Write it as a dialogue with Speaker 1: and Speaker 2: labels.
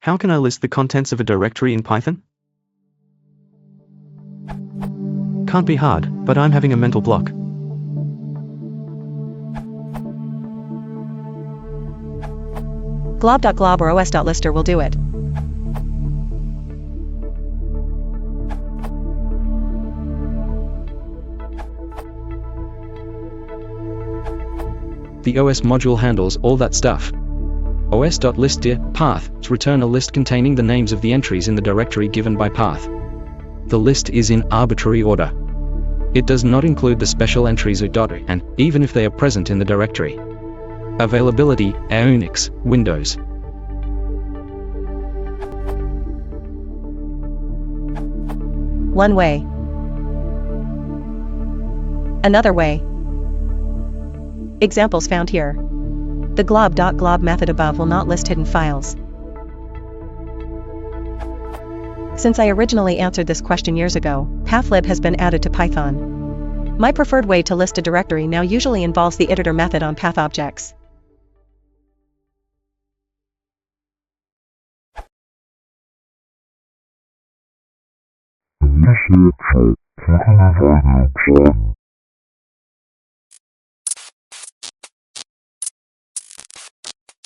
Speaker 1: How can I list the contents of a directory in Python? Can't be hard, but I'm having a mental block.
Speaker 2: glob.glob or os.lister will do it.
Speaker 3: The OS module handles all that stuff. os.listdir path to return a list containing the names of the entries in the directory given by path. The list is in arbitrary order. It does not include the special entries .o and, even if they are present in the directory. Availability, Unix, Windows.
Speaker 2: One way. Another way. Examples found here. The glob.glob method above will not list hidden files. Since I originally answered this question years ago, pathlib has been added to Python. My preferred way to list a directory now usually involves the editor method on path objects.
Speaker 4: Research for Python.